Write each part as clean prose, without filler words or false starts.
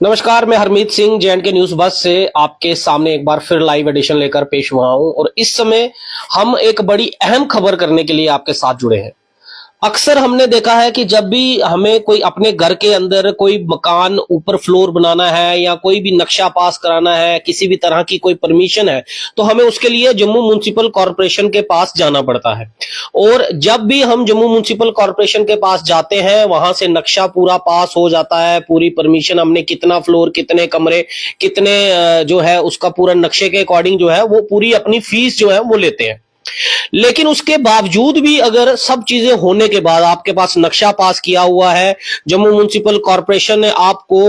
नमस्कार, मैं हरमीत सिंह जे&के न्यूज बस से आपके सामने एक बार फिर लाइव एडिशन लेकर पेश हुआ हूं और इस समय हम एक बड़ी अहम खबर करने के लिए आपके साथ जुड़े हैं। अक्सर हमने देखा है कि जब भी हमें कोई अपने घर के अंदर कोई मकान ऊपर फ्लोर बनाना है या कोई भी नक्शा पास कराना है, किसी भी तरह की कोई परमिशन है, तो हमें उसके लिए जम्मू म्युनिसिपल कॉर्पोरेशन के पास जाना पड़ता है। और जब भी हम जम्मू म्युनिसिपल कॉर्पोरेशन के पास जाते हैं, वहां से नक्शा पूरा पास हो जाता है, पूरी परमिशन, हमने कितना फ्लोर, कितने कमरे, कितने जो है उसका पूरा नक्शे के अकॉर्डिंग जो है वो पूरी अपनी फीस जो है वो लेते हैं। लेकिन उसके बावजूद भी अगर सब चीजें होने के बाद आपके पास नक्शा पास किया हुआ है, जम्मू म्युनिसिपल कॉर्पोरेशन ने आपको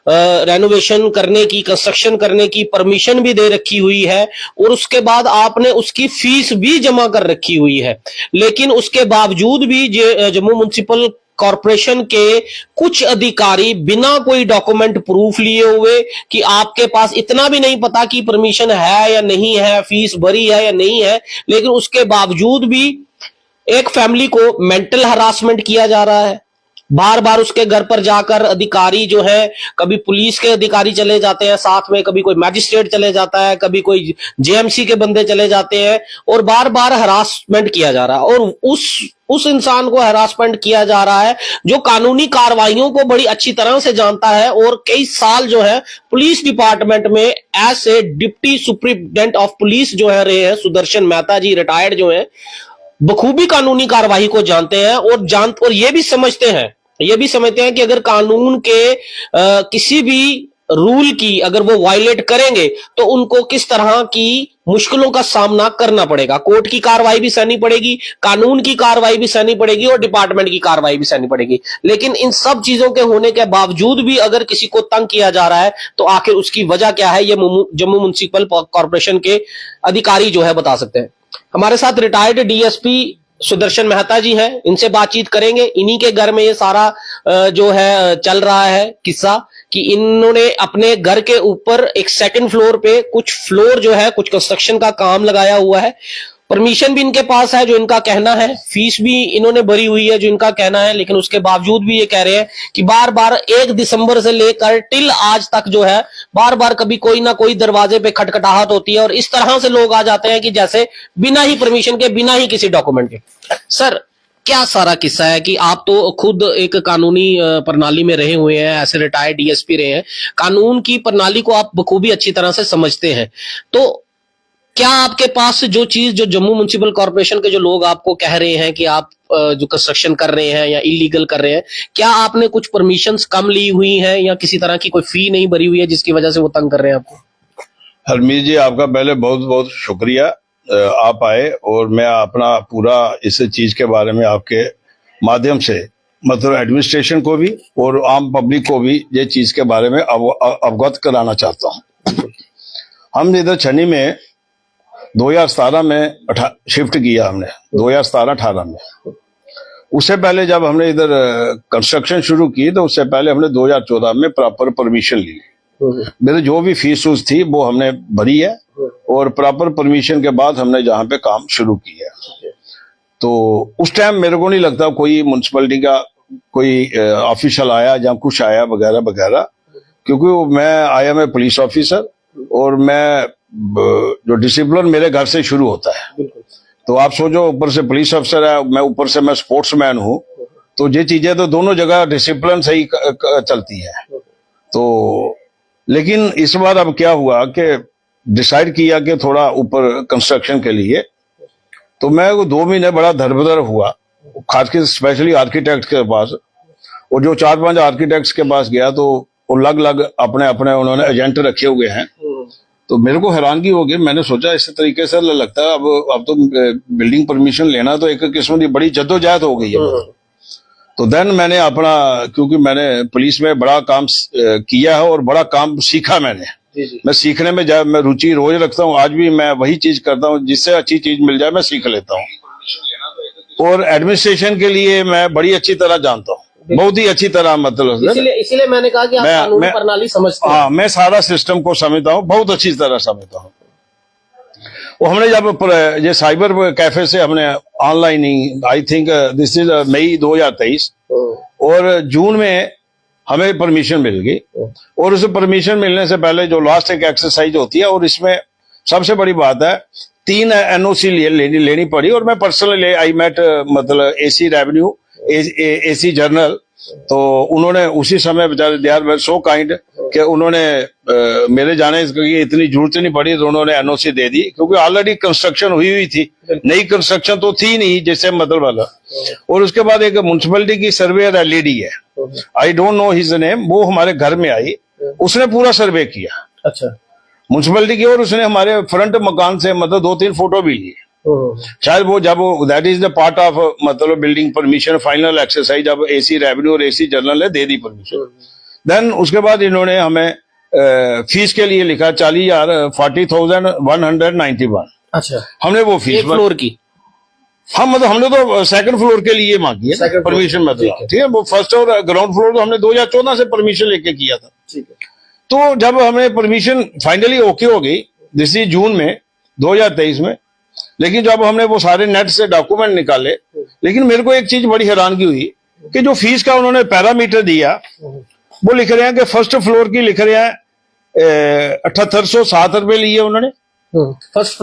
रेनोवेशन करने की, कंस्ट्रक्शन करने की परमिशन भी दे रखी हुई है और उसके बाद आपने उसकी फीस भी जमा कर रखी हुई है, लेकिन उसके बावजूद भी जम्मू म्युनिसिपल कॉर्पोरेशन के कुछ अधिकारी बिना कोई डॉक्यूमेंट प्रूफ लिए हुए कि आपके पास इतना भी नहीं पता कि परमिशन है या नहीं है, फीस भरी है या नहीं है, लेकिन उसके बावजूद भी एक फैमिली को मेंटल हरासमेंट किया जा रहा है। बार बार उसके घर पर जाकर अधिकारी जो है, कभी पुलिस के अधिकारी चले जाते हैं साथ में, कभी कोई मैजिस्ट्रेट चले जाता है, कभी कोई जेएमसी के बंदे चले जाते हैं और बार बार हरासमेंट किया जा रहा है। और उस इंसान को हरासमेंट किया जा रहा है जो कानूनी कार्रवाइयों को बड़ी अच्छी तरह से जानता है और कई साल जो है पुलिस डिपार्टमेंट में as a deputy superintendent of police जो है रहे हैं। सुदर्शन मेहता जी रिटायर्ड जो है, बखूबी कानूनी कार्रवाई को जानते हैं और ये भी समझते हैं कि अगर कानून के किसी भी रूल की अगर वो वायलेट करेंगे तो उनको किस तरह की मुश्किलों का सामना करना पड़ेगा। कोर्ट की कार्रवाई भी सहनी पड़ेगी, कानून की कार्रवाई भी सहनी पड़ेगी और डिपार्टमेंट की कार्रवाई भी सहनी पड़ेगी। लेकिन इन सब चीजों के होने के बावजूद भी अगर किसी को तंग किया जा रहा है तो आखिर उसकी वजह क्या है, ये जम्मू म्युनिसिपल कॉर्पोरेशन के अधिकारी जो है बता सकते हैं। हमारे साथ रिटायर्ड डीएसपी सुदर्शन मेहता जी हैं, इनसे बातचीत करेंगे। इन्हीं के घर में ये सारा जो है चल रहा है किस्सा कि इन्होंने अपने घर के ऊपर एक सेकंड फ्लोर पे कुछ फ्लोर जो है कुछ कंस्ट्रक्शन का काम लगाया हुआ है। परमिशन भी इनके पास है जो इनका कहना है, फीस भी इन्होंने भरी हुई है जो इनका कहना है, लेकिन उसके बावजूद भी ये कह रहे हैं कि बार बार 1 दिसंबर से लेकर टिल आज तक जो है बार बार कभी कोई ना कोई दरवाजे पे खटखटाहट होती है और इस तरह से लोग आ जाते हैं कि जैसे बिना ही परमिशन के, बिना ही किसी डॉक्यूमेंट के। सर, क्या सारा किस्सा है कि आप तो खुद एक कानूनी प्रणाली में रहे हुए हैं, ऐसे रिटायर्ड डीएसपी रहे हैं, कानून की प्रणाली को आप बखूबी अच्छी तरह से समझते हैं, तो क्या आपके पास जो चीज जो जम्मू म्युनिसिपल कॉर्पोरेशन के जो लोग आपको कह रहे हैं कि आप जो कंस्ट्रक्शन कर रहे हैं या इलीगल कर रहे हैं, क्या आपने कुछ परमिशंस कम ली हुई हैं या किसी तरह की कोई फी नहीं भरी हुई है जिसकी वजह से वो तंग कर रहे हैं आपको? हरमीत जी, आपका पहले बहुत बहुत शुक्रिया, आप आए और मैं अपना पूरा इस चीज के बारे में आपके माध्यम से मतलब एडमिनिस्ट्रेशन को भी और आम पब्लिक को भी ये चीज के बारे में अवगत कराना चाहता हूँ। हम इधर छन्नी में 2017 में शिफ्ट किया हमने, 2017-18 में। उससे पहले जब हमने इधर कंस्ट्रक्शन शुरू की तो उससे पहले हमने 2014 में प्रॉपर परमिशन ली। मेरे जो भी फीस थी वो हमने भरी है और प्रॉपर परमिशन के बाद हमने जहाँ पे काम शुरू किया। तो उस टाइम मेरे को नहीं लगता कोई म्युनिसिपैलिटी का कोई ऑफिशियल आया या कुछ आया वगैरह वगैरह, क्योंकि मैं पुलिस ऑफिसर और मैं जो डिसिप्लिन मेरे घर से शुरू होता है। तो आप सोचो, ऊपर से पुलिस अफसर है, मैं ऊपर से मैं स्पोर्ट्समैन हूँ, तो ये चीजें तो दोनों जगह डिसिप्लिन से ही चलती है। तो लेकिन इस बार अब क्या हुआ कि डिसाइड किया कि थोड़ा ऊपर कंस्ट्रक्शन के लिए, तो मैं 2 महीने बड़ा धरबदर हुआ, खासकर स्पेशली आर्किटेक्ट के पास। और जो 4-5 आर्किटेक्ट्स के पास गया तो अलग अलग अपने अपने उन्होंने एजेंट रखे हुए हैं। तो मेरे को हैरानगी हो गई, मैंने सोचा इस तरीके से लगता है अब तो बिल्डिंग परमिशन लेना तो एक किस्म की बड़ी जद्दोजहद हो गई है। तो देन मैंने अपना, क्योंकि मैंने पुलिस में बड़ा काम किया है और बड़ा काम सीखा मैंने। मैं सीखने में मैं रुचि रोज रखता हूँ, आज भी मैं वही चीज करता हूँ, जिससे अच्छी चीज मिल जाए मैं सीख लेता हूँ। और एडमिनिस्ट्रेशन के लिए मैं बड़ी अच्छी तरह जानता हूँ, बहुत ही अच्छी तरह, मतलब इसीलिए मैंने कहा कि आप कानूनी प्रणाली समझते हैं। हाँ, मैं सारा सिस्टम को समझता हूँ, बहुत अच्छी तरह समझता हूँ। वो हमने जब ये साइबर कैफे से हमने ऑनलाइन ही, I think this is May 2023, और जून में हमें परमिशन मिल गई। और उस परमिशन मिलने से पहले जो लास्ट एक एक्सरसाइज होती है, और इसमें सबसे बड़ी बात है 3 एनओसी लेनी पड़ी। और मैं पर्सनली आई मेट मतलब एसी रेवेन्यू, एसी जनरल, तो उन्होंने उसी समय बेचारे they are were so kind कि उन्होंने मेरे जाने की इतनी जरूरत नहीं पड़ी, तो उन्होंने एनओसी दे दी, क्योंकि ऑलरेडी कंस्ट्रक्शन हुई थी, नई कंस्ट्रक्शन तो थी नहीं जैसे मतलब वाला। और उसके बाद एक म्युनिसिपैलिटी की सर्वेयर एलईडी है, I don't know his name, वो हमारे घर में आई, उसने पूरा सर्वे किया अच्छा म्युनिसिपैलिटी की, और उसने हमारे फ्रंट मकान से मतलब 2-3 फोटो भी लिए। शायद वो जब that is the part of मतलब बिल्डिंग परमिशन फाइनल एक्सरसाइज, जब एसी रेवेन्यू और एसी जनरल ने दे दी परमिशन, देन उसके बाद इन्होंने हमें फीस के लिए लिखा 40,191। अच्छा, हमने वो फीस फ्लोर की, हाँ मतलब हमने तो सेकंड फ्लोर के लिए मांगी है परमिशन, मतलब ठीक है। वो फर्स्ट और ग्राउंड फ्लोर तो हमने 2014 से परमिशन लेके किया था। तो जब हमें परमिशन फाइनली ओके हो गई, दिस इज जून में 2023 में, लेकिन जब हमने वो सारे नेट से डॉक्यूमेंट निकाले, लेकिन मेरे को एक चीज बड़ी हैरानगी हुई कि जो फीस का उन्होंने पैरामीटर दिया, वो लिख रहे हैं कि फर्स्ट फ्लोर की लिख रहे हैं 7807 रुपए लिए उन्होंने, फर्स्ट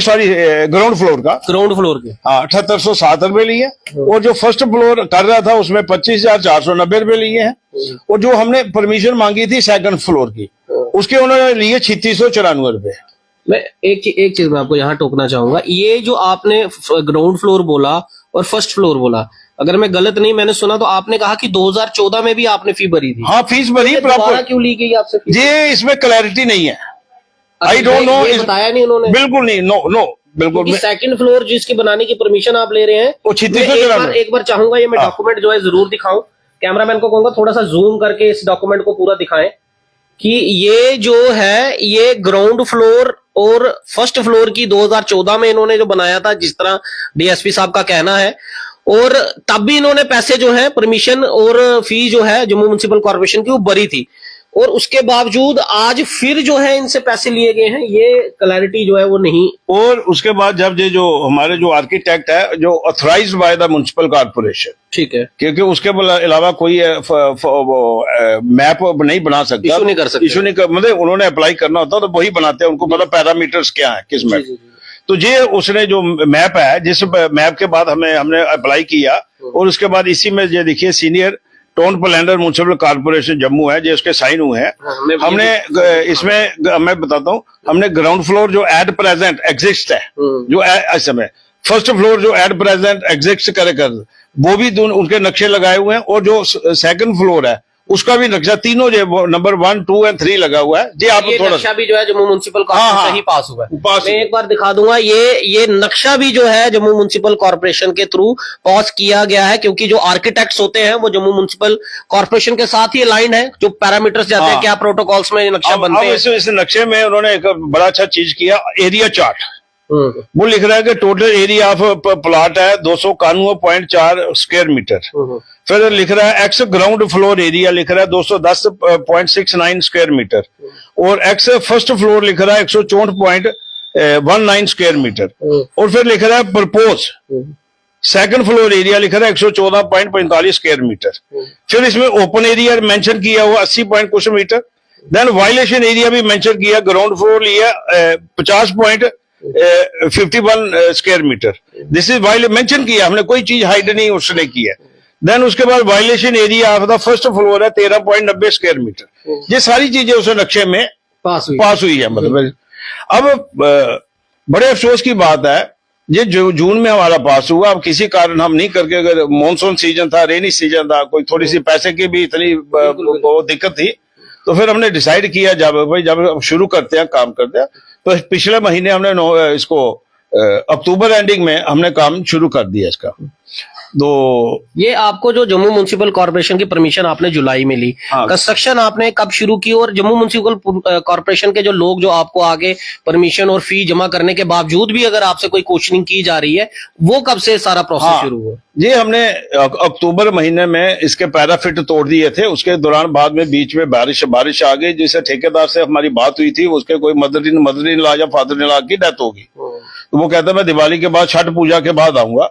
सॉरी ग्राउंड फ्लोर का, ग्राउंड फ्लोर के, हाँ 7807 रुपए लिए। और जो फर्स्ट फ्लोर कर रहा था उसमें 25,490 रुपए लिए हैं। और जो हमने परमिशन मांगी थी सेकंड फ्लोर की, उसके उन्होंने लिए 3694 रुपए। मैं एक चीज मैं आपको यहाँ टोकना चाहूंगा, ये जो आपने ग्राउंड फ्लोर बोला और फर्स्ट फ्लोर बोला, अगर मैं गलत नहीं मैंने सुना तो आपने कहा कि 2014 में भी आपने फी भरी थी। हाँ फीस भरी, दोबारा क्यों ली गई आपसे फीस? ये इसमें क्लैरिटी नहीं है, आई डोंट नो, बताया नहीं उन्होंने, बिल्कुल नहीं, नो बिल्कुल। सेकंड फ्लोर जिसकी बनाने की परमिशन आप ले रहे हैं, वो 3694। एक बार चाहूंगा ये मैं डॉक्यूमेंट जो है जरूर दिखाऊं, कैमरामैन को कहूंगा थोड़ा सा जूम करके इस डॉक्यूमेंट को पूरा दिखाएं कि ये जो है ये ग्राउंड फ्लोर और फर्स्ट फ्लोर की 2014 में इन्होंने जो बनाया था, जिस तरह डीएसपी साहब का कहना है, और तब भी इन्होंने पैसे जो है परमिशन और फी जो है जम्मू म्युनिसिपल कॉर्पोरेशन की वो भरी थी, और उसके बावजूद आज फिर जो है इनसे पैसे लिए गए हैं, ये क्लैरिटी जो है वो नहीं। और उसके बाद जब ये जो हमारे जो आर्किटेक्ट है जो authorised by the municipal corporation, ठीक है, क्योंकि उसके अलावा कोई मैप नहीं बना सकता, इशू नहीं कर सकते, इशू नहीं कर, मतलब उन्होंने अप्लाई करना होता तो वही बनाते हैं, उनको पता पैरामीटर्स क्या है किस मैप। तो ये उसने जो मैप है, जिस मैप के बाद हमने अप्लाई किया, और उसके बाद इसी में ये देखिए senior town planner municipal corporation Jammu है, जो उसके साइन हुए हैं। हमने इसमें मैं बताता हूँ, हमने ग्राउंड फ्लोर जो एट प्रेजेंट एग्जिस्ट है, जो इस समय फर्स्ट फ्लोर जो एट प्रेजेंट एग्जिस्ट कर वो भी उनके नक्शे लगाए हुए हैं, और जो सेकंड फ्लोर है उसका भी नक्शा, तीनों जो नंबर 1, 2 और 3 लगा हुआ है। जी आप थोड़ा नक्शा भी जो है जम्मू म्युनिसिपल कॉर्पोरेशन से ही पास हुआ है। मैं एक बार दिखा दूंगा, ये नक्शा भी जो है जम्मू म्युनिसिपल कॉर्पोरेशन के थ्रू पास किया गया है, क्योंकि जो आर्किटेक्ट्स होते हैं वो जम्मू म्युनिसिपल कॉर्पोरेशन के साथ ही अलाइन है, जो पैरामीटर्स जाते हैं, क्या प्रोटोकॉल्स में नक्शा बनते हैं। इस नक्शे में उन्होंने एक बड़ा अच्छा चीज किया, एरिया चार्ट। वो लिख रहा है कि टोटल एरिया ऑफ प्लॉट है 291.4 स्क्वायर मीटर। फिर लिख रहा है एक्स ग्राउंड फ्लोर एरिया लिख रहा है 210.69 स्क्वायर मीटर, और एक्स फर्स्ट फ्लोर लिख रहा है 114.19 स्क्वायर मीटर, और फिर लिख रहा है प्रपोज सेकंड फ्लोर एरिया लिख रहा है 114.45 स्क्वायर मीटर। फिर इसमें ओपन एरिया मेंशन किया हुआ 80 पॉइंट कुछ मीटर। देन वायलेशन एरिया भी मेंशन किया, ग्राउंड फ्लोर लिया 50.51 square metre. This is mention किया हमने, कोई चीज हाइड नहीं उसने की है। देन उसके बाद violation area of the first floor है 13.90 स्क्वायर मीटर। ये सारी चीजें उस नक्शे में पास हुई है। मतलब अब बड़े अफसोस की बात है, ये जो जून में हमारा पास हुआ, अब किसी कारण हम नहीं करके, अगर मॉनसून सीजन था, रेनी सीजन था, कोई थोड़ी सी पैसे की भी इतनी दिक्कत थी, तो फिर हमने डिसाइड किया जब शुरू करते हैं काम करते हैं, तो पिछले महीने हमने इसको अक्टूबर एंडिंग में हमने काम शुरू कर दिया इसका। तो ये आपको जो जम्मू म्युनिसिपल कॉर्पोरेशन की परमिशन आपने जुलाई में ली, कंस्ट्रक्शन आपने कब शुरू की, और जम्मू म्युनिसिपल कॉर्पोरेशन के जो लोग जो आपको आगे परमिशन और फी जमा करने के बावजूद भी अगर आपसे कोई क्वेश्चनिंग की जा रही है, वो कब से सारा प्रोसेस शुरू हुआ? ये हमने अक्टूबर महीने में इसके पैराफिट तोड़ दिए थे, उसके दौरान बाद में बीच में बारिश आ गई, जिससे ठेकेदार से हमारी बात हुई थी, उसके कोई मदर इन लॉ या फादर इन लॉ की डेथ होगी, तो वो कहता मैं दिवाली के बाद, छठ पूजा के बाद आऊंगा।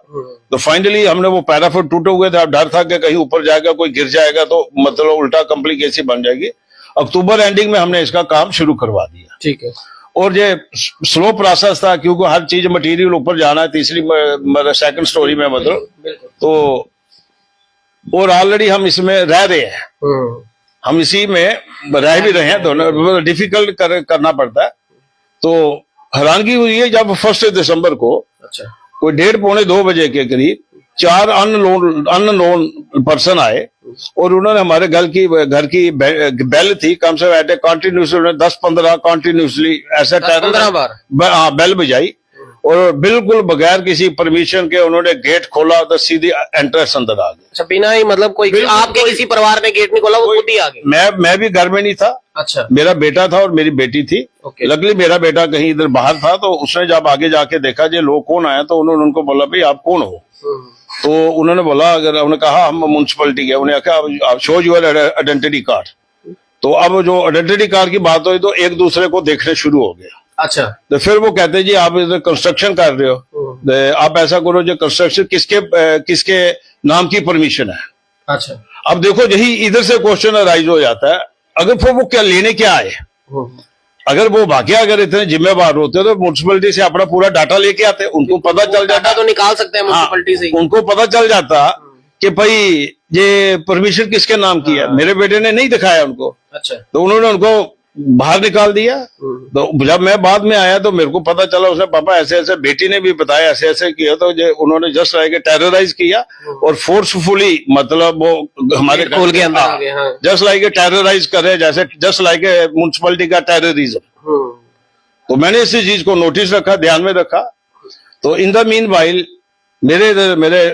तो फाइनली हमने वो पैराफुट टूटे हुए थे, अब डर था कि कहीं ऊपर जाएगा, कोई गिर जाएगा तो मतलब उल्टा कॉम्प्लिकेशन बन जाएगी। अक्टूबर एंडिंग में हमने इसका काम शुरू करवा दिया। ठीक है। और ये स्लो प्रोसेस था, क्योंकि हर चीज मटेरियल ऊपर जाना है, तीसरी सेकंड स्टोरी में मतलब। तो और ऑलरेडी हम इसमें रह रहे हैं, हम इसी में रह भी रहे हैं, दोनों डिफिकल्ट करना पड़ता है। तो हैरानगी हुई है जब 1 दिसंबर को अच्छा कोई 1:30-2 बजे के करीब 4 अननोन पर्सन आए और उन्होंने हमारे घर की बेल थी, कम से कम कंटिन्यूसली 10-15 कंटिन्यूसली ऐसा 15 बार बेल बजाई और बिल्कुल बगैर किसी परमिशन के उन्होंने गेट खोला तो सीधी एंट्रेंस अंदर आ गई। अच्छा, बिना ही मतलब कोई आपके किसी परिवार ने गेट नहीं खोला, वो खुद ही आ गए? मैं भी घर में नहीं था। अच्छा। मेरा बेटा था और मेरी बेटी थी। लकीली मेरा बेटा कहीं इधर बाहर था, तो उसने जब आगे जाके देखा ये लोग कौन आए, तो उन्होंने उनको बोला भाई आप कौन हो? तो उन्होंने बोला, अगर उन्होंने कहा हम म्युनिसिपैलिटी के, उन्हें कहा आप शो योर आइडेंटिटी कार्ड। तो अब जो आइडेंटिटी कार्ड की बात हुई तो एक दूसरे को देखने शुरू हो गया। अच्छा। तो फिर वो कहते जी आप इधर कंस्ट्रक्शन कर रहे हो, तो आप ऐसा करो जो कंस्ट्रक्शन किसके नाम की परमिशन है। अच्छा। अब देखो यही इधर से क्वेश्चन अराइज हो जाता है, अगर फिर वो क्या लेने क्या आए? अगर वो वाकई अगर इतने जिम्मेवार होते तो म्युनिसिपैलिटी से अपना पूरा डाटा लेके आते, उनको पता चल जाता, तो निकाल सकते हैं म्युनिसिपैलिटी से। उनको पता चल जाता कि भाई ये परमिशन किसके नाम की है। मेरे बेटे ने नहीं दिखाया उनको। अच्छा। तो उन्होंने उनको बाहर निकाल दिया। तो जब मैं बाद में आया तो मेरे को पता चला उसने पापा ऐसे ऐसे, बेटी ने भी बताया ऐसे ऐसे किया, तो उन्होंने जस्ट लाइक टेरराइज किया और फोर्सफुली मतलब वो हमारे खोल के अंदर आ गए। जस्ट लाइक टेरराइज करे, जैसे जस्ट लाइक म्युनिसिपैलिटी का टेररिज्म। तो मैंने इसी चीज को नोटिस रखा, ध्यान में रखा। तो इन द मीन वाइल मेरे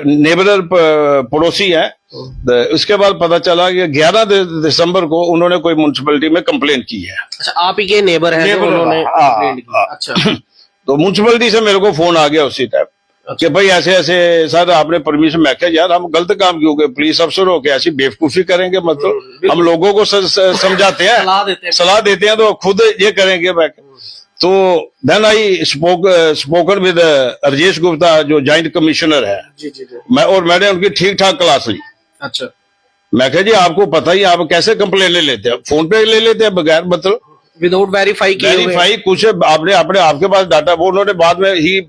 नेबर पड़ोसी हैं, उसके बाद पता चला कि 11 दिसंबर को उन्होंने कोई म्युनिसिपैलिटी में कंप्लेंट की है। अच्छा, आप ही के नेबर हैं जो उन्होंने कंप्लेंट की? अच्छा। तो म्युनिसिपैलिटी से मेरे को फोन आ गया उसी टाइम। अच्छा। कि भाई ऐसे ऐसे सर आपने परमिशन। मैं क्या यार हम गलत काम क्यों, पुलिस अफसर हो के ऐसी बेवकूफी करेंगे? मतलब हम लोगों को समझाते हैं, सलाह देते हैं, तो खुद ये करेंगे बैक। तो then I spoken with Rajesh Gupta जो जॉइंट कमिश्नर है। जी। मैंने उनकी ठीक ठाक क्लास ली। अच्छा। मैं कहा जी आपको पता ही, आप कैसे कंप्लेन ले लेते हैं, फोन पे ले लेते हैं बगैर मतलब विदाउट वेरीफाई कुछ आपने आपके पास डाटा। वो उन्होंने बाद में ही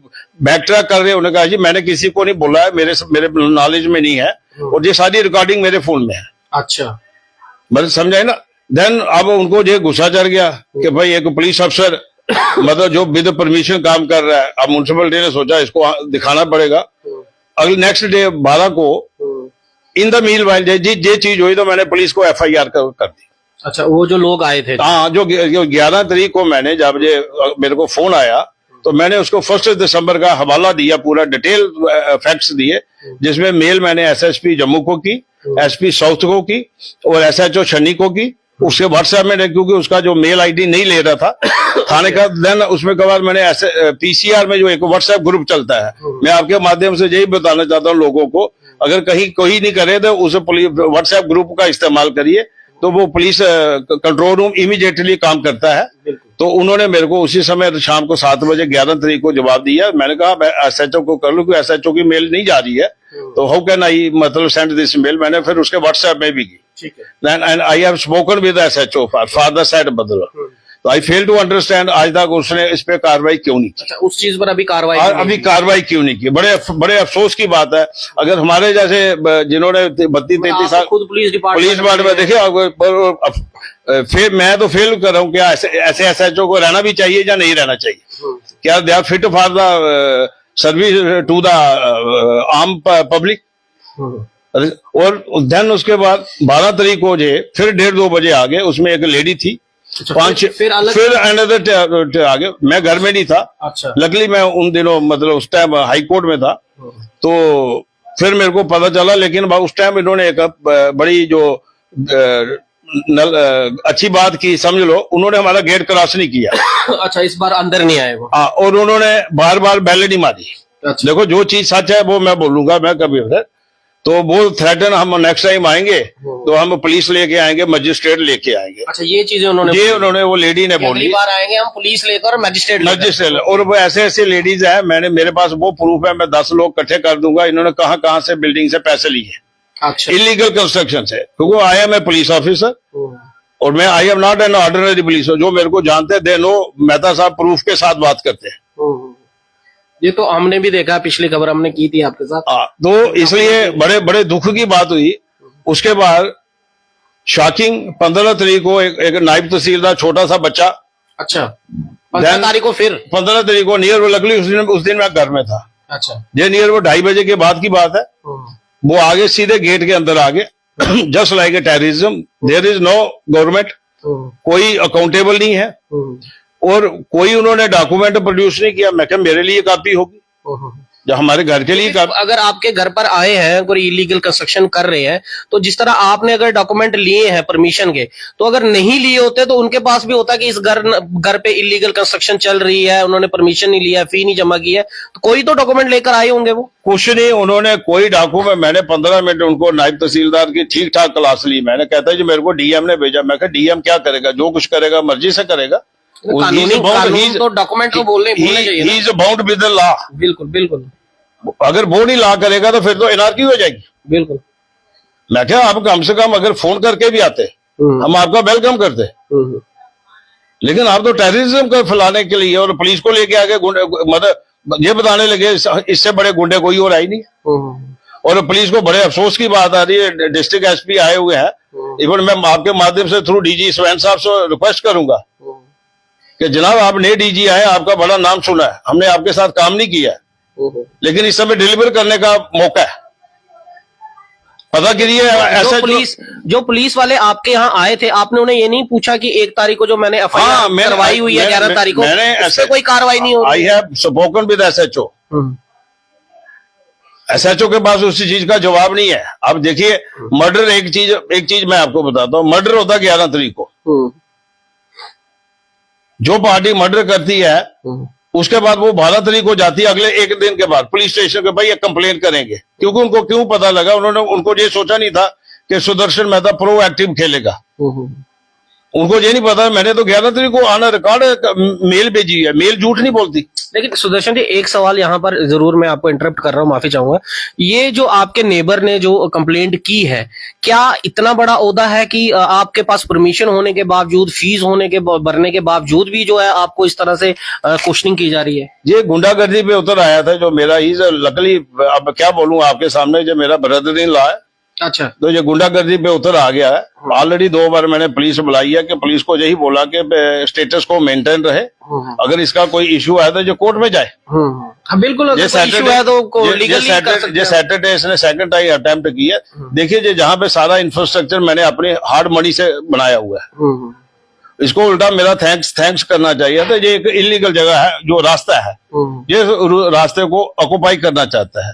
बैक ट्रैक कर रहे, उन्होंने कहा जी मैंने किसी को नहीं बोला है, मेरे नॉलेज में नहीं है और ये सारी रिकॉर्डिंग मेरे फोन में है। अच्छा। मतलब समझाए ना। देन अब उनको ये गुस्सा चढ़ गया कि भाई एक पुलिस अफसर मतलब जो विद परमिशन काम कर रहा है। अब म्युनिसिपैलिटी ने सोचा इसको दिखाना पड़ेगा। अगले नेक्स्ट डे 12 को इन द मील वाइल ये चीज हुई तो मैंने पुलिस को FIR कर दी। अच्छा, वो जो लोग आए थे? हाँ, जो 11 तारीख को मैंने जब मेरे को फोन आया तो मैंने उसको 1 दिसंबर का हवाला दिया, पूरा डिटेल फैक्ट्स दिए, जिसमें मेल मैंने SSP जम्मू को की, SP साउथ को की और SHO छन्नी को की। उसके व्हाट्सएप में, क्योंकि उसका जो मेल ID नहीं ले रहा था थाने का, देन उसमें के बाद मैंने ऐसे PCR में जो एक व्हाट्सएप ग्रुप चलता है, मैं आपके माध्यम से यही बताना चाहता हूँ लोगों को, अगर कहीं कोई नहीं करे तो उस व्हाट्सएप ग्रुप का इस्तेमाल करिए, तो वो पुलिस कंट्रोल रूम इमीडिएटली काम करता है। तो उन्होंने मेरे को उसी समय शाम को 7 बजे 11 तारीख को जवाब दिया। मैंने कहा मैं SHO को कर लूं, क्योंकि SHO की मेल नहीं जा रही है, तो हाउ कैन आई मतलब सेंड दिस मेल। मैंने फिर उसके व्हाट्सएप में भी की। And I have spoken with SHO father side बदला। तो आई फेल टू अंडरस्टैंड आज तक उसने इस पे कार्रवाई क्यों नहीं की। अच्छा, उस चीज पर अभी कार्रवाई क्यों नहीं की? बड़े अफसोस की बात है। अगर हमारे जैसे जिन्होंने 32-33 साल खुद पुलिस डिपार्टमेंट में देखिए, फिर मैं तो फेल कर रहा हूँ, क्या ऐसे SHO को रहना भी चाहिए या नहीं रहना चाहिए? क्या they are fit for the service to the आम पब्लिक? और देन उसके बाद 12 तारीख को फिर 1:30-2 बजे आ गए। उसमें एक लेडी थी, फिर अनदर आ गए। मैं घर में नहीं था। अच्छा। लकीली मैं उन दिनों मतलब उस टाइम हाई कोर्ट में था, तो फिर मेरे को पता चला। लेकिन उस टाइम इन्होंने एक बड़ी जो अच्छी बात की, समझ लो, उन्होंने हमारा गेट क्रॉस नहीं किया। अच्छा, इस बार अंदर नहीं आए वो? और उन्होंने बार बार बैल नहीं मारी। अच्छा। देखो जो चीज सच है वो मैं बोलूंगा, मैं कभी तो वो थ्रेटन हम नेक्स्ट टाइम आएंगे तो हम पुलिस लेके आएंगे, मजिस्ट्रेट लेके आएंगे। अच्छा, ये चीजें उन्होंने ये उन्होंने वो लेडी ने अगली बोली बार आएंगे हम पुलिस लेकर मजिस्ट्रेट मजिस्ट्रेट, और वो ऐसे ऐसे लेडीज है, मेरे पास वो प्रूफ है, मैं 10 लोग इकट्ठे कर दूंगा इन्होंने कहाँ कहाँ से बिल्डिंग से पैसे लिए, अच्छा। इलीगल कंस्ट्रक्शन से, क्योंकि I am a police officer और मैं I am not an ordinary police, जो मेरे को जानते हैं दे नो, मेहता साहब प्रूफ के साथ बात करते हैं। ये तो हमने भी देखा, पिछली खबर हमने की थी आपके साथ। तो इसलिए बड़े बड़े दुख की बात हुई। उसके बाद शॉकिंग 15 तारीख को एक नायब तहसीलदार छोटा सा बच्चा, अच्छा 15 तारीख को, फिर 15 तारीख को नियर वो लकली, उस दिन मैं घर में था। अच्छा, ये नियर वो 2:30 बजे के बाद की बात है। वो आगे सीधे गेट के अंदर आगे just like a terrorism, there is no government, कोई अकाउंटेबल नहीं है और कोई उन्होंने डॉक्यूमेंट प्रोड्यूस नहीं किया। मैं क्या मेरे लिए कॉपी होगी जो हमारे घर के लिए कॉपी। अगर आपके घर पर आए हैं कोई इलीगल कंस्ट्रक्शन कर रहे हैं, तो जिस तरह आपने अगर डॉक्यूमेंट लिए हैं परमिशन के, तो अगर नहीं लिए होते तो उनके पास भी होता कि इस घर पे इलीगल कंस्ट्रक्शन चल रही है, उन्होंने परमिशन नहीं लिया, फी नहीं जमा की है, तो कोई तो डॉक्यूमेंट लेकर आए होंगे वो। कुछ नहीं, उन्होंने कोई डॉक्यूमेंट, मैंने 15 मिनट उनको नायब तहसीलदार की ठीक ठाक क्लास ली। मैंने कहता है जी मेरे को डीएम ने भेजा। मैं कहा डीएम क्या करेगा, जो कुछ करेगा मर्जी से करेगा, कानून तो डॉक्यूमेंट को बोलने चाहिए, he is bound with the law. बिल्कुल बिल्कुल, अगर वो नहीं लॉ करेगा तो फिर तो एनआरकी हो जाएगी। बिल्कुल। मैं क्या आप कम से कम अगर फोन करके भी आते हम आपका वेलकम करते, लेकिन आप तो टेररिज्म को फैलाने के लिए और पुलिस को लेके आगे मतलब ये बताने लगे इससे बड़े गुंडे कोई और आई नहीं। और पुलिस को बड़े अफसोस की बात आ रही है, डिस्ट्रिक्ट एसपी आए हुए हैं। इवन मैं आपके माध्यम से थ्रू डीजी स्वयं साहब से रिक्वेस्ट करूंगा कि जनाब आप नए डीजी आए, आपका बड़ा नाम सुना है, हमने आपके साथ काम नहीं किया, लेकिन इस समय डिलीवर करने का मौका है, पता करिए। ऐसा जो पुलिस वाले आपके यहाँ आए थे, आपने उन्हें ये नहीं पूछा कि 1 तारीख को जो मैंने एफआईआर करवाई हुई है 11 तारीख को, उससे कोई कार्रवाई नहीं होगी? I have spoken with SHO, SHO के पास उसी चीज का जवाब नहीं है। अब देखिए मर्डर, एक चीज मैं आपको बताता हूँ, मर्डर होता 11 तारीख को, जो पार्टी मर्डर करती है उसके बाद वो 12 तारीख को जाती है, अगले 1 दिन के बाद पुलिस स्टेशन के भाई ये कंप्लेन करेंगे, क्योंकि उनको क्यों पता लगा, उनको ये सोचा नहीं था कि सुदर्शन मेहता प्रोएक्टिव खेलेगा। उनको ये नहीं पता। मैंने तो 11 तारीख को आना रिकॉर्ड मेल भेजी है, मेल झूठ नहीं बोलती। लेकिन सुदर्शन जी, एक सवाल यहाँ पर जरूर मैं आपको इंटरप्ट कर रहा हूँ, माफी चाहूंगा। ये जो आपके नेबर ने जो कंप्लेंट की है, क्या इतना बड़ा ओहदा है कि आपके पास परमिशन होने के बावजूद, फीस होने के भरने के बावजूद भी जो है आपको इस तरह से क्वेश्चनिंग की जा रही है? ये गुंडागर्दी पे उतर आया था जो मेरा ही लकली, अब क्या बोलूं आपके सामने, जो मेरा ब्रदर इन लॉ है। अच्छा, तो ये गुंडागर्दी पे उतर आ गया है। ऑलरेडी 2 बार मैंने पुलिस बुलाई है कि पुलिस को यही बोला कि स्टेटस को मेंटेन रहे, अगर इसका कोई इशू है तो जो कोर्ट में जाए। हाँ बिल्कुल, अगर कोई इशू है तो लीगली कर सकते हैं। सैटरडे इसने सेकंड टाइम अटेम्प्ट किया। देखिए जहाँ पे सारा इंफ्रास्ट्रक्चर मैंने अपने हार्ड मनी से बनाया हुआ है, इसको उल्टा मेरा थैंक्स करना चाहिए था। ये एक इलीगल जगह है, जो रास्ता है, ये रास्ते को ऑक्युपाई करना चाहता है।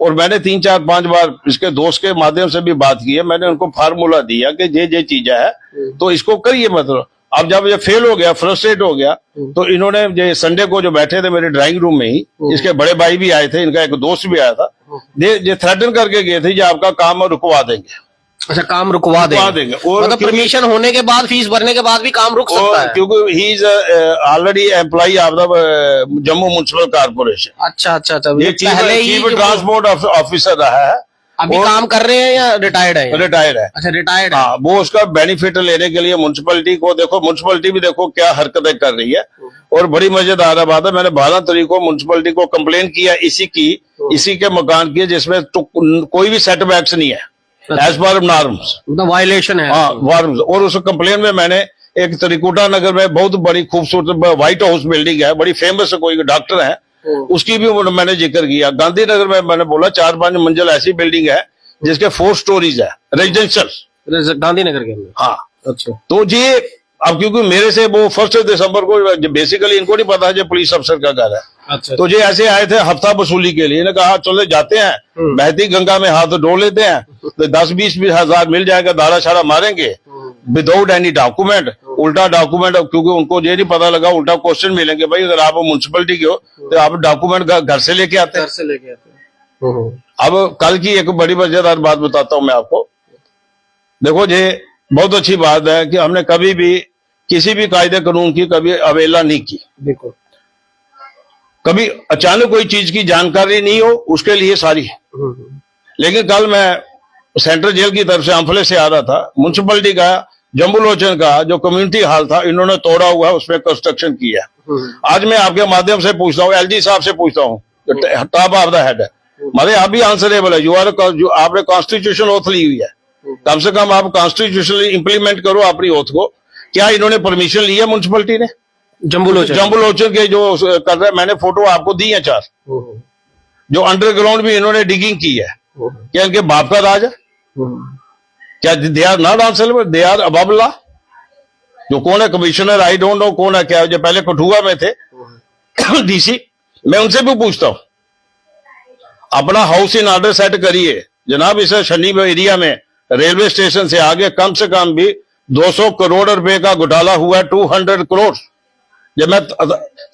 और मैंने 3, 4, 5 बार इसके दोस्त के माध्यम से भी बात की है। मैंने उनको फार्मूला दिया कि ये चीजें है तो इसको करिए। मतलब अब जब ये फेल हो गया, फ्रस्ट्रेट हो गया, तो इन्होंने ये संडे को जो बैठे थे मेरे ड्राइंग रूम में ही, इसके बड़े भाई भी आए थे, इनका एक दोस्त भी आया था, ये थ्रेटन करके गए थे, आपका काम रुकवा देंगे। अच्छा, काम रुकवा देंगे। और मतलब परमिशन होने के बाद, फीस भरने के बाद भी काम रुक सकता है, क्योंकि he is already employ of the Jammu municipal corporation. अच्छा, ये पहले ही ट्रांसपोर्ट ऑफिसर रहा है। अभी काम कर रहे हैं या रिटायर्ड है? रिटायर्ड है। अच्छा, रिटायर्ड है। हाँ, वो उसका बेनिफिट लेने के लिए म्युनिसिपैलिटी को देखो, म्युनिसिपैलिटी भी देखो क्या हरकतें कर रही है। और बड़ी मजेदार बात है, मैंने 12 तारीख को म्युनिसिपैलिटी को कंप्लेन किया इसी के मकान की, जिसमें कोई भी सेटबैक्स नहीं है एज पर नॉर्म्स, मतलब वायलेशन है। हाँ, नॉर्म्स। और उस कंप्लेन में मैंने एक त्रिकुटा नगर में बहुत बड़ी खूबसूरत व्हाइट हाउस बिल्डिंग है, बड़ी फेमस, कोई डॉक्टर है, उसकी भी मैंने जिक्र किया। गांधीनगर में मैंने बोला 4-5 मंजिल ऐसी बिल्डिंग है जिसके 4 स्टोरीज है, रेजिडेंशियल, गांधीनगर के अंदर। हाँ, अच्छा। तो ये अब क्योंकि मेरे से वो 1 दिसंबर को, बेसिकली इनको नहीं पता है पुलिस अफसर का घर है। अच्छा। तो ये ऐसे आए थे हफ्ता वसूली के लिए, कहा चलो जाते हैं, बहती गंगा में हाथ धो लेते हैं, तो 10-20 हजार मिल जाएगा, दारा शारा मारेंगे विदाउट एनी डॉक्यूमेंट। उल्टा डॉक्यूमेंट, क्योंकि उनको ये नहीं पता लगा, उल्टा क्वेश्चन मिलेंगे, भाई अगर आप म्युनिसिपैलिटी के हो तो आप डॉक्यूमेंट घर से लेके आते हैं। अब कल की एक बड़ी मजेदार बात बताता हूं मैं आपको। देखो ये बहुत अच्छी बात है कि हमने कभी भी किसी भी कायदे कानून की कभी अवहेलना नहीं की। बिल्कुल। कभी अचानक कोई चीज की जानकारी नहीं हो उसके लिए सारी। लेकिन कल मैं सेंट्रल जेल की तरफ से अम्फले से आ रहा था, म्युनिसिपलिटी का जम्बू लोचन का जो कम्युनिटी हॉल था इन्होंने तोड़ा हुआ है, उसमें कंस्ट्रक्शन किया है। आज मैं आपके माध्यम से पूछता हूँ, एलजी साहब से पूछता हूँ, टॉप ऑफ द हेड है, मारे आप भी आंसरेबल है, जो आपने कॉन्स्टिट्यूशन ओथ ली हुई है, कम से कम आप कॉन्स्टिट्यूशन इंप्लीमेंट करो अपनी ओथ को। क्या इन्होंने परमिशन ली है म्युनिसिपलिटी ने? जम्बू लोचन के जो कर रहे हैं, मैंने फोटो आपको दी है 4, जो अंडरग्राउंड भी इन्होंने डिगिंग की है। क्या इनके बाप का राज है? क्या they are not answerable, they are above law? जो कौन है कमिश्नर, आई डोंट नो कौन है, क्या जो पहले कठुआ में थे डीसी, मैं उनसे भी पूछता हूं, अपना हाउस इन ऑर्डर सेट करिए जनाब। इस शनि एरिया में रेलवे स्टेशन से आगे कम से कम भी 200 करोड़ रुपए का घोटाला हुआ है, 200 करोड़। जब मैं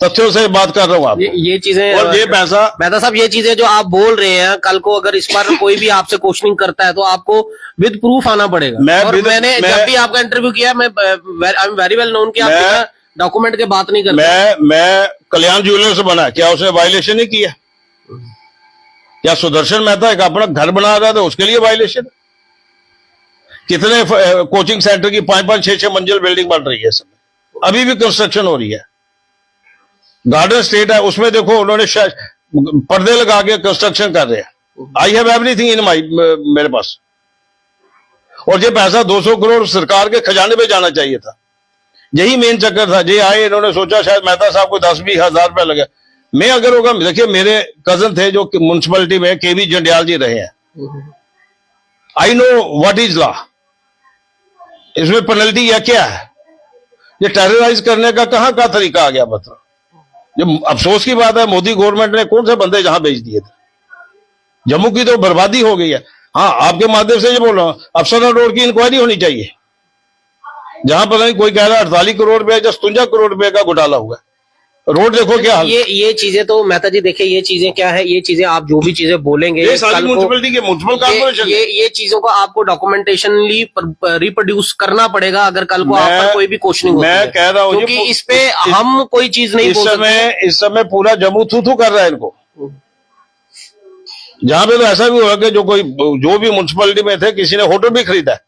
तथ्यों से बात कर रहा हूँ, आप ये चीजें और ये पैसा, मेहता साहब, ये चीजें जो आप बोल रहे हैं, कल को अगर इस पर कोई भी आपसे क्वेश्चनिंग करता है तो आपको विद प्रूफ आना पड़ेगा। मैंने जब भी आपका इंटरव्यू किया, मैं I am very well known कि आप डॉक्यूमेंट के बात नहीं करते। मैं कल्याण ज्वेलर्स बना, क्या उसने वायलेशन नहीं किया? क्या सुदर्शन मेहता एक अपना घर बना रहा था उसके लिए वायलेशन? कितने कोचिंग सेंटर की 5-5, 6-6 मंजिल बिल्डिंग बन रही है, सब अभी भी कंस्ट्रक्शन हो रही है। गार्डन स्टेट है, उसमें देखो उन्होंने पर्दे लगा के कंस्ट्रक्शन कर रहे हैं। आई हैव एवरीथिंग इन माई, मेरे पास। और ये पैसा 200 करोड़ सरकार के खजाने में जाना चाहिए था। यही मेन चक्कर था। ये आए, इन्होंने सोचा शायद मेहता साहब को 10-20 हजार रुपए लगे। मैं अगर होगा, देखिए मेरे कजन थे जो म्युनिसिपलिटी में केवी जंडियाल जी रहे हैं, I know what is law. इसमें पेनल्टी या क्या है? ये टेरराइज करने का कहां का तरीका आ गया? मतलब जो अफसोस की बात है, मोदी गवर्नमेंट ने कौन से बंदे जहां भेज दिए थे? जम्मू की तो बर्बादी हो गई है। हाँ, आपके माध्यम से ये बोल रहा हूं, अफसर रोड की इंक्वायरी होनी चाहिए, जहां पता नहीं कोई कह रहा है 48 करोड़ रुपए या 57 करोड़ रुपए का घोटाला हुआ है। रोड देखो क्या हाल। ये चीजें तो मेहता जी देखिए, ये चीजें क्या है, ये चीजें आप जो भी चीजें बोलेंगे, ये सारी म्युनिसिपलिटी के म्युनिसिपल कॉर्पोरेशन, ये चीजों को आपको डॉक्यूमेंटेशनली रिप्रोड्यूस करना पड़ेगा अगर कल को आप पर कोई भी क्वेश्चनिंग होती है। मैं कह रहा हूँ क्योंकि इस पे हम कोई चीज नहीं बोल सकते। इस समय पूरा जम्मू थू कर रहा है इनको। जहां पे तो ऐसा भी हुआ कि जो भी म्युनिसिपलिटी में थे, किसी ने होटल भी खरीदा है,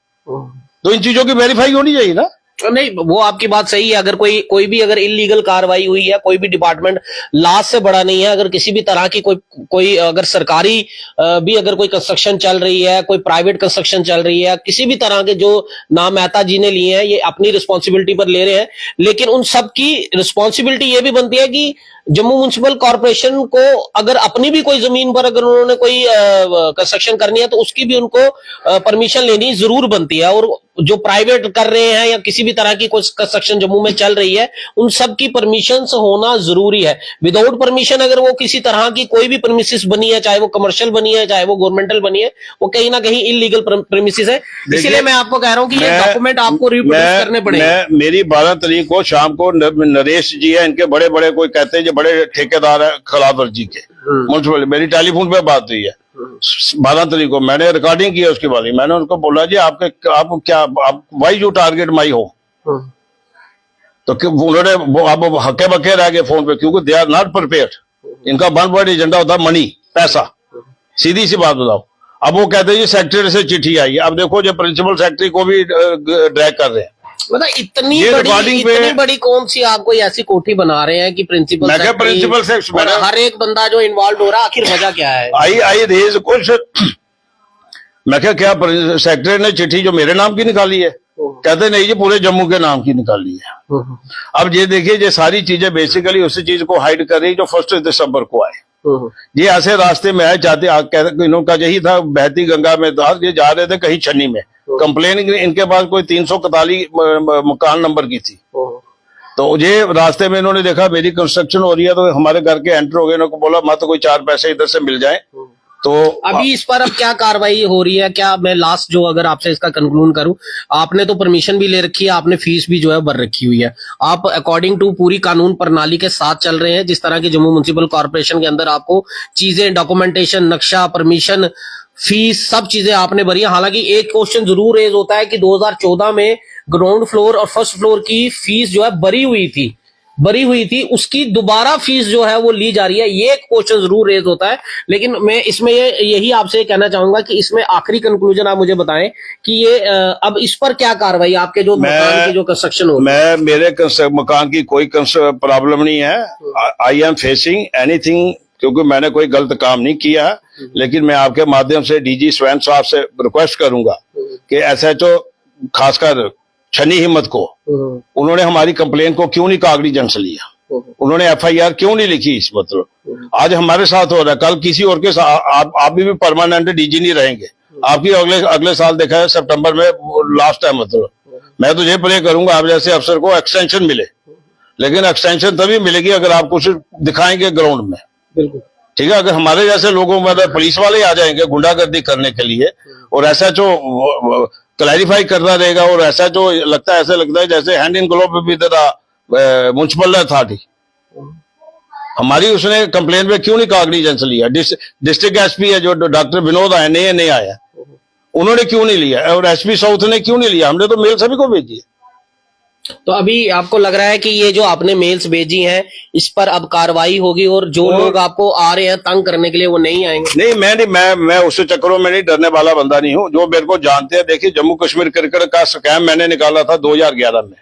तो इन चीजों की वेरीफाई होनी चाहिए ना। नहीं, वो आपकी बात सही है। अगर कोई भी अगर इलीगल कार्रवाई हुई है, कोई भी डिपार्टमेंट लाज से बड़ा नहीं है। अगर किसी भी तरह की कोई अगर सरकारी भी अगर कोई कंस्ट्रक्शन चल रही है, कोई प्राइवेट कंस्ट्रक्शन चल रही है, किसी भी तरह के जो नाम मेहता जी ने लिए हैं, ये अपनी रिस्पॉन्सिबिलिटी पर ले रहे हैं। लेकिन उन सब की रिस्पॉन्सिबिलिटी ये भी बनती है कि जम्मू म्युनिसिपल कॉर्पोरेशन को अगर अपनी भी कोई जमीन पर अगर उन्होंने कोई कंस्ट्रक्शन करनी है तो उसकी भी उनको परमिशन लेनी जरूर बनती है। और जो प्राइवेट कर रहे हैं या किसी भी तरह की कोई कंस्ट्रक्शन जम्मू में चल रही है, उन सब की परमिशन होना जरूरी है। विदाउट परमिशन अगर वो किसी तरह की कोई भी प्रेमिसिस बनी है, चाहे वो कमर्शियल बनी है, चाहे वो गवर्नमेंटल बनी है, वो कहीं ना कहीं इलीगल प्रेमिसिस है। इसीलिए मैं आपको कह रहा हूं कि ये डॉक्यूमेंट आपको रिप्रोड्यूस करने पड़ेंगे। मेरी 12 तारीख को शाम को नरेश जी है, इनके बड़े बड़े कोई कहते हैं जो बड़े ठेकेदार है खिलाफ वर्जी के, म्युनिसिपल, मेरी टेलीफोन पे बात हुई है 12 तारीख को। मैंने रिकॉर्डिंग की है उसके बाद। मैंने उनको बोला जी आपको क्या, आप वाई यू टारगेट माई हो? तो उन्होंने अब हक्के बक्के रह गए फोन पे, क्योंकि दे आर नॉट प्रिपेयर्ड। इनका वन वर्ड एजेंडा होता है मनी, पैसा। सीधी सी बात बताओ। अब वो कहते हैं जी सेक्रेटरी से चिट्ठी आई है। अब देखो जो प्रिंसिपल सेक्रेटरी को भी ड्रैग कर रहे हैं। मतलब इतनी बड़ी कौन सी आप कोई ऐसी कोठी बना रहे हैं कि प्रिंसिपल से हर एक बंदा जो इन्वॉल्व हो रहा है, आखिर वजह क्या है? आई रेज कुछ, मैं क्या सेक्रेटरी ने चिट्ठी जो मेरे नाम की निकाली है? कहते नहीं जी पूरे जम्मू के नाम की निकाली है। अब ये देखिए, ये सारी चीजें बेसिकली उसी चीज को हाइड कर रही जो 1 दिसंबर को आए। ये ऐसे रास्ते में आए, चाहते इनका यही था, बहती गंगा में था, ये जा रहे थे कहीं छन्नी में। कंप्लेन इनके पास कोई 341 मकान नंबर की थी। तो ये रास्ते में इन्होंने देखा मेरी कंस्ट्रक्शन हो रही है, तो हमारे घर के एंटर हो गए। इन्होंने बोला मत कोई 4 पैसे इधर से मिल जाए, तो अभी इस पर अब क्या कार्रवाई हो रही है? क्या मैं लास्ट जो अगर आपसे इसका कंक्लूड करूं, आपने तो परमिशन भी ले रखी है, आपने फीस भी जो है भर रखी हुई है, आप अकॉर्डिंग टू पूरी कानून प्रणाली के साथ चल रहे हैं, जिस तरह की जम्मू म्युनिसिपल कॉर्पोरेशन के अंदर आपको चीजें, डॉक्यूमेंटेशन, नक्शा, परमिशन, फीस, सब चीजें आपने भरी है। हालांकि एक क्वेश्चन जरूर रेज होता है कि 2014 में ग्राउंड फ्लोर और फर्स्ट फ्लोर की फीस जो है भरी हुई थी, उसकी दोबारा फीस जो है वो ली जा रही है, ये एक क्वेश्चन जरूर रेज होता है। लेकिन मैं इसमें यही आपसे कहना चाहूंगा कि इसमें आखिरी कंक्लूजन आप मुझे बताएं कि ये अब इस पर क्या कार्रवाई, आपके जो मकान की जो कंस्ट्रक्शन हो रही है? मेरे मकान की कोई प्रॉब्लम नहीं है। आई एम फेसिंग एनीथिंग, क्योंकि मैंने कोई गलत काम नहीं किया। लेकिन मैं आपके माध्यम से डीजी स्वयं साहब से रिक्वेस्ट करूंगा कि एसएचओ खासकर छनी हिम्मत को, उन्होंने हमारी कंप्लेन को क्यों नहीं कागड़ी जंग से लिया, उन्होंने एफआईआर क्यों नहीं लिखी इस मतलब। आज हमारे साथ हो रहा है, कल किसी और के साथ। आप भी परमानेंट डीजी नहीं रहेंगे, आपकी अगले साल देखा है सितंबर में लास्ट है मतलब। मैं तो ये प्रे करूंगा आप जैसे अफसर को एक्सटेंशन मिले, लेकिन एक्सटेंशन तभी मिलेगी अगर आप कुछ दिखाएंगे ग्राउंड में। बिल्कुल ठीक है, अगर हमारे जैसे लोगों में पुलिस वाले आ जाएंगे गुंडागर्दी करने के लिए, और ऐसा जो क्लैरिफाई करता रहेगा, और ऐसा जो लगता है, ऐसा लगता है जैसे hand in glove with the municipal authority. हमारी उसने कंप्लेन में क्यों नहीं कागनीजेंस लिया? डिस्ट्रिक्ट एसपी है जो डॉक्टर विनोद आया, नहीं आया, उन्होंने क्यों नहीं लिया? और एसपी साउथ ने क्यों नहीं लिया? हमने तो मेल सभी को भेजी है। तो अभी आपको लग रहा है कि ये जो आपने मेल्स भेजी हैं, इस पर अब कार्रवाई होगी, और जो लोग आपको आ रहे हैं तंग करने के लिए वो नहीं आएंगे? नहीं, मैं उस चक्करों में नहीं डरने वाला बंदा नहीं हूँ। जो मेरे को जानते हैं, देखिए जम्मू कश्मीर क्रिकेट का स्कैम मैंने निकाला था 2011 में,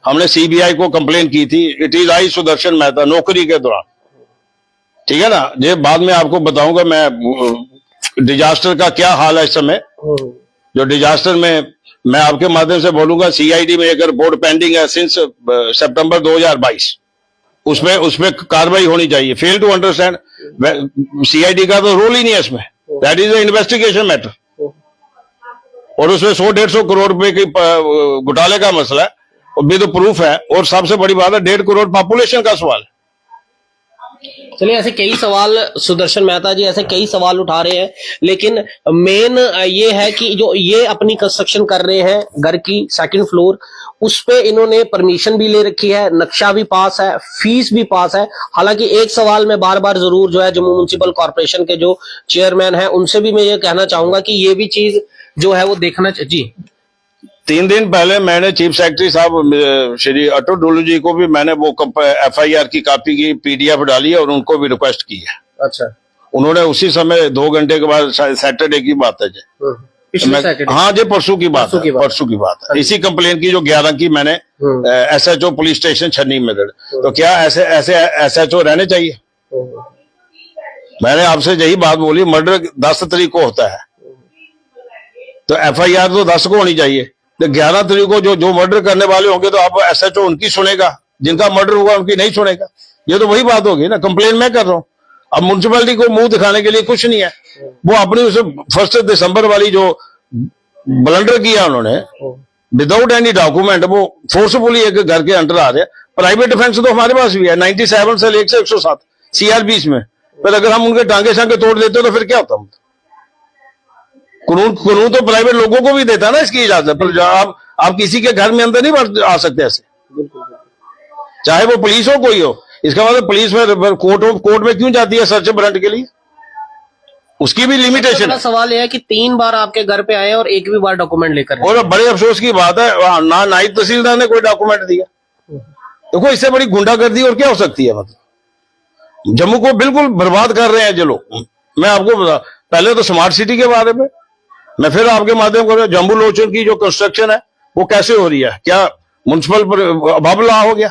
हमने सीबीआई को कंप्लेन की थी। It is I Sudarshan Mehta, नौकरी के दौरान। ठीक है ना, ये बाद में आपको बताऊंगा मैं डिजास्टर का क्या हाल है इस समय। जो डिजास्टर में मैं आपके माध्यम से बोलूंगा, सीआईडी में एक रिपोर्ट पेंडिंग है सिंस सितंबर 2022, उसमें कार्रवाई होनी चाहिए। फेल टू अंडरस्टैंड, सीआईडी का तो रोल ही नहीं है इसमें, that is a investigation matter. और उसमें 100-150 करोड़ रुपए की घोटाले का मसला है, और भी तो प्रूफ है। और सबसे बड़ी बात है 1.5 करोड़ पॉपुलेशन का सवाल है। चलिए, ऐसे कई सवाल सुदर्शन मेहता जी ऐसे कई सवाल उठा रहे हैं, लेकिन मेन ये है कि जो ये अपनी कंस्ट्रक्शन कर रहे हैं घर की सेकंड फ्लोर, उस पे इन्होंने परमिशन भी ले रखी है, नक्शा भी पास है, फीस भी पास है। हालांकि एक सवाल मैं बार बार जरूर जो है जम्मू म्युनिसिपल कॉर्पोरेशन के जो चेयरमैन है उनसे भी मैं ये कहना चाहूंगा कि ये भी चीज जो है वो देखना जी। 3 दिन पहले मैंने चीफ सेक्रेटरी साहब श्री अटल डोलू जी को भी मैंने वो एफआईआर की कॉपी की पीडीएफ डाली है, और उनको भी रिक्वेस्ट की है। अच्छा, उन्होंने उसी समय 2 घंटे के बाद, सैटरडे की बात है जी, हाँ जी परसों की बात है। इसी कंप्लेन की जो 11 की मैंने एसएचओ पुलिस स्टेशन छन्नी में दे। तो क्या ऐसे एसएचओ रहने चाहिए? मैंने आपसे यही बात बोली, मर्डर 10 तारीख को होता है, तो एफआईआर तो 10 को होनी चाहिए। तो 11 तारीख को जो मर्डर करने वाले होंगे तो आप एसएचओ उनकी सुनेगा, जिनका मर्डर हुआ उनकी नहीं सुनेगा। ये तो वही बात होगी ना, कंप्लेन मैं कर रहा हूँ। अब म्युनिसिपैलिटी को मुंह दिखाने के लिए कुछ नहीं है, वो अपनी उस 1 दिसंबर वाली जो ब्लंडर किया उन्होंने विदाउट एनी डॉक्यूमेंट, वो फोर्सफुली एक घर के अंडर आ रहे हैं। प्राइवेट डिफेंस तो हमारे पास भी है 97 से 107 CRPs में, फिर अगर हम उनके टांगे शांगे तोड़ देते तो फिर क्या होता? कानून तो प्राइवेट लोगों को भी देता है ना इसकी इजाजत, पर आप किसी के घर में अंदर नहीं आ सकते ऐसे, चाहे वो पुलिस हो कोई हो। इसका मतलब पुलिस में कोर्ट में क्यों जाती है सर्च वारंट के लिए? उसकी भी लिमिटेशन है। सवाल यह है कि 3 बार आपके घर पे आए और एक भी बार डॉक्यूमेंट लेकर, और बड़े अफसोस की बात है ना नायब तहसीलदार ने कोई डॉक्यूमेंट दिया। देखो इससे बड़ी गुंडागर्दी और क्या हो सकती है? मतलब जम्मू को बिल्कुल बर्बाद कर रहे हैं जो लोग। मैं आपको बता, पहले तो स्मार्ट सिटी के बारे में मैं फिर आपके माध्यम कर रहा हूं, जम्बू लोचन की जो कंस्ट्रक्शन है वो कैसे हो रही है? क्या म्युनिसिपल बाबला हो गया?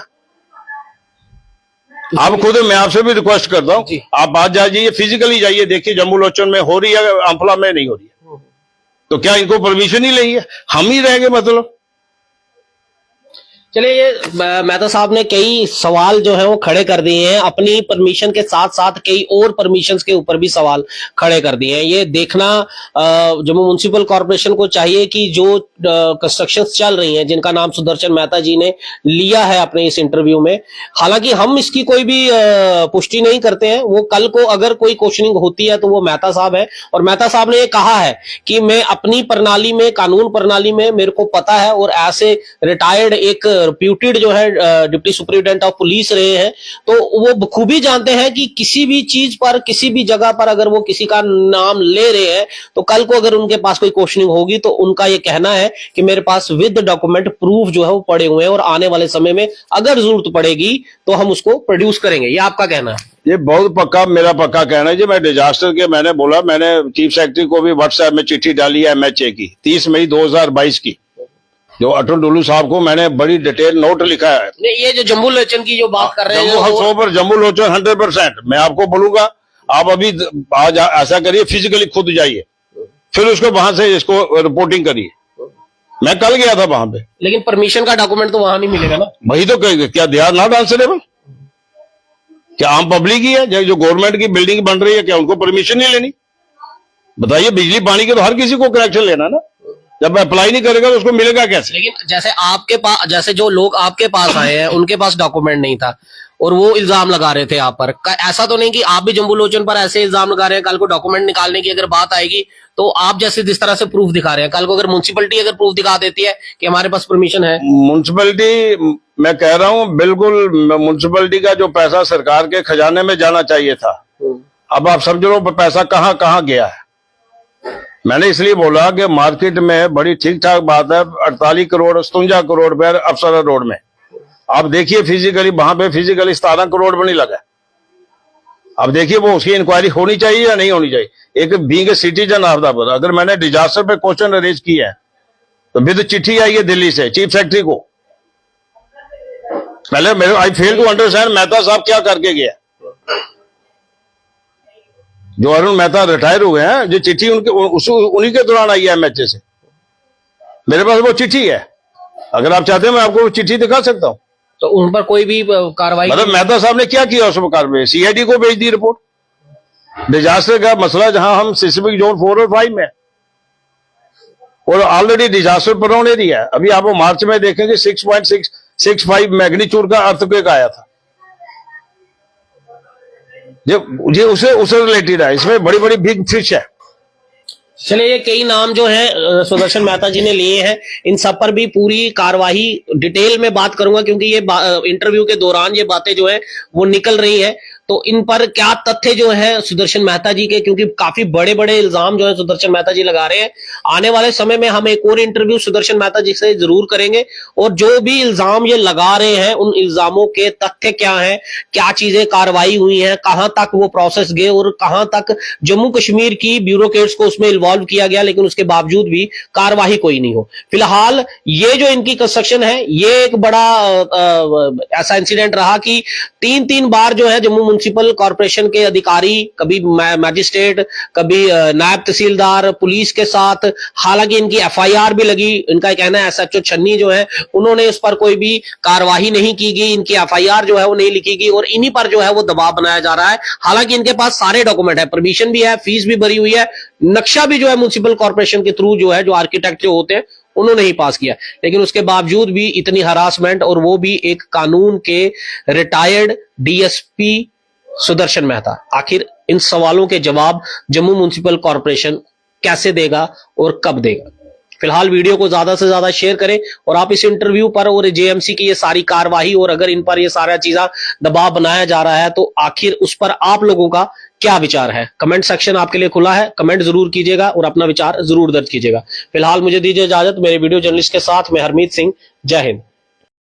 आप खुद, मैं आपसे भी रिक्वेस्ट करता हूं, आप आज जाइए, फिजिकली जाइए, देखिए जम्बू लोचन में हो रही है, अम्फला में नहीं हो रही है। तो क्या इनको परमिशन ही नहीं है? हम ही रहेंगे मतलब? चलिए, ये मेहता साहब ने कई सवाल जो है वो खड़े कर दिए हैं, अपनी परमिशन के साथ साथ कई और परमिशंस के ऊपर भी सवाल खड़े कर दिए हैं। ये देखना जम्मू म्युनिसिपल कॉर्पोरेशन को चाहिए कि जो कंस्ट्रक्शंस चल रही हैं, जिनका नाम सुदर्शन मेहता जी ने लिया है अपने इस इंटरव्यू में, हालांकि हम इसकी कोई भी पुष्टि नहीं करते हैं। वो कल को अगर कोई क्वेश्चनिंग होती है तो वो मेहता साहब है, और मेहता साहब ने ये कहा है कि मैं अपनी प्रणाली में, कानून प्रणाली में मेरे को पता है, और ऐसे रिटायर्ड एक रिप्यूटेड जो है डिप्टी सुपरिटेंडेंट ऑफ पुलिस रहे हैं, तो वो बखूबी जानते हैं कि किसी भी चीज पर, किसी भी जगह पर अगर वो किसी का नाम ले रहे हैं तो कल को अगर उनके पास कोई क्वेश्चनिंग होगी तो उनका ये कहना है कि मेरे पास विद डॉक्यूमेंट प्रूफ जो है वो पड़े हुए हैं, और आने वाले समय में अगर जरूरत पड़ेगी तो हम उसको प्रोड्यूस करेंगे। ये आपका कहना है? ये बहुत पक्का, मेरा पक्का कहना है जी। मैं डिजास्टर के मैंने बोला, मैंने चीफ सेक्रेटरी को भी व्हाट्सएप में चिट्ठी डाली है MHA की 30 मई 2022 की, जो अटल डुल्लू साहब को मैंने बड़ी डिटेल नोट लिखा है। ये जो जम्बू लोचन की जो बात कर रहे हैं, जम्मू 100% जम्मू लोचन 100%। मैं आपको बोलूंगा, आप अभी आज ऐसा करिए, फिजिकली खुद जाइए, फिर उसको वहां से इसको रिपोर्टिंग करिए। मैं कल गया था वहां पे, लेकिन परमिशन का डॉक्यूमेंट तो वहां नहीं मिलेगा ना। वही तो कहेंगे, क्या दे आर नॉट आंसरेबल? क्या आम पब्लिक ही है जो गवर्नमेंट की बिल्डिंग बन रही है, क्या उनको परमिशन नहीं लेनी? बताइए, बिजली पानी के तो हर किसी को कनेक्शन लेना ना। जब अप्लाई नहीं करेगा तो उसको मिलेगा कैसे? लेकिन जैसे आपके पास, जैसे जो लोग आपके पास आए हैं उनके पास डॉक्यूमेंट नहीं था और वो इल्जाम लगा रहे थे आप पर, ऐसा तो नहीं कि आप भी जम्बू लोचन पर ऐसे इल्जाम लगा रहे हैं? कल को डॉक्यूमेंट निकालने की अगर बात आएगी तो आप जैसे जिस तरह से प्रूफ दिखा रहे हैं, कल को अगर म्युनिसिपैलिटी अगर प्रूफ दिखा देती है कि हमारे पास परमिशन है। म्युनिसिपैलिटी, मैं कह रहा हूं बिल्कुल, म्युनिसिपैलिटी का जो पैसा सरकार के खजाने में जाना चाहिए था, अब आप समझ लो पैसा कहां कहां गया है। मैंने इसलिए बोला कि मार्केट में बड़ी ठीक ठाक बात है, 48 करोड़ 57 करोड़ पे अफसरा रोड में, आप देखिए फिजिकली वहां पे फिजिकली 17 करोड़ भी नहीं लगा। अब देखिए वो उसकी इंक्वायरी होनी चाहिए या नहीं होनी चाहिए। एक being a citizen of the, अगर मैंने डिजास्टर पे क्वेश्चन अरेंज किया है तो विद चिट्ठी आई है दिल्ली से चीफ सेक्रेटरी को। पहले मेरे आई फेल टू अंडरस्टैंड मेहता साहब क्या करके गया। जो अरुण मेहता रिटायर हुए हैं, जो चिट्ठी उनके उन्हीं के दौरान आई है MHA से। मेरे पास वो चिट्ठी है, अगर आप चाहते हैं मैं आपको वो चिट्ठी दिखा सकता हूं। तो उन पर कोई भी कार्रवाई, मतलब मेहता साहब ने क्या किया उस कार्रवाई? CID को भेज दी रिपोर्ट। डिजास्टर का मसला जहां हम सिस्मिक जोन 4 और 5 में, और ऑलरेडी डिजास्टर प्रोन एरिया है। अभी आप वो मार्च में देखेंगे 6.65 मैग्नीट्यूड का अर्थक्वेक आया था। ये उससे रिलेटेड है, इसमें बड़ी बड़ी बिग फिश है। चलिए, ये कई नाम जो हैं सुदर्शन मेहता जी ने लिए हैं, इन सब पर भी पूरी कार्यवाही डिटेल में बात करूंगा, क्योंकि ये इंटरव्यू के दौरान ये बातें जो है वो निकल रही है। तो इन पर क्या तथ्य जो है सुदर्शन मेहता जी के, क्योंकि काफी बड़े बड़े इल्जाम जो है सुदर्शन मेहता जी लगा रहे हैं। आने वाले समय में हम एक और इंटरव्यू सुदर्शन मेहता जी से जरूर करेंगे, और जो भी इल्जाम ये लगा रहे हैं उन इल्जामों के तथ्य क्या हैं, क्या चीजें कार्रवाई हुई हैं, कहां तक वो प्रोसेस गए, और कहां तक जम्मू कश्मीर की ब्यूरोक्रेट्स को उसमें इन्वॉल्व किया गया, लेकिन उसके बावजूद भी कार्यवाही कोई नहीं हो। फिलहाल ये जो इनकी कंस्ट्रक्शन है, ये एक बड़ा ऐसा इंसिडेंट रहा कि 3 बार जो है जम्मू म्युनिसिपल कॉर्पोरेशन के अधिकारी, कभी मैजिस्ट्रेट, कभी नायब तहसीलदार, पुलिस के साथ, हालांकि इनकी FIR भी लगी। इनका कहना है SHO छन्नी जो है उन्होंने इस पर कोई भी कार्यवाही नहीं की गई, इनकी FIR जो है वो नहीं लिखी गई, और इन्हीं पर जो है वो दबाव बनाया जा रहा है। हालांकि इनके पास सारे डॉक्यूमेंट है, परमिशन भी है, फीस भी भरी हुई है, नक्शा भी जो है म्युनिसिपल कॉर्पोरेशन के थ्रू जो है, जो आर्किटेक्ट जो होते हैं उन्होंने ही पास किया, लेकिन उसके बावजूद भी इतनी हरासमेंट, और वो भी एक कानून के रिटायर्ड DSP सुदर्शन मेहता। आखिर इन सवालों के जवाब जम्मू म्युनिसिपल कॉर्पोरेशन कैसे देगा और कब देगा? फिलहाल वीडियो को ज्यादा से ज्यादा शेयर करें, और आप इस इंटरव्यू पर और JMC की ये सारी कार्यवाही, और अगर इन पर ये सारा चीजा दबाव बनाया जा रहा है तो आखिर उस पर आप लोगों का क्या विचार है? कमेंट सेक्शन आपके लिए खुला है, कमेंट जरूर कीजिएगा और अपना विचार जरूर दर्ज कीजिएगा। फिलहाल मुझे दीजिए इजाजत। मेरे वीडियो जर्नलिस्ट के साथ मैं हरमीत सिंह। जय हिंद।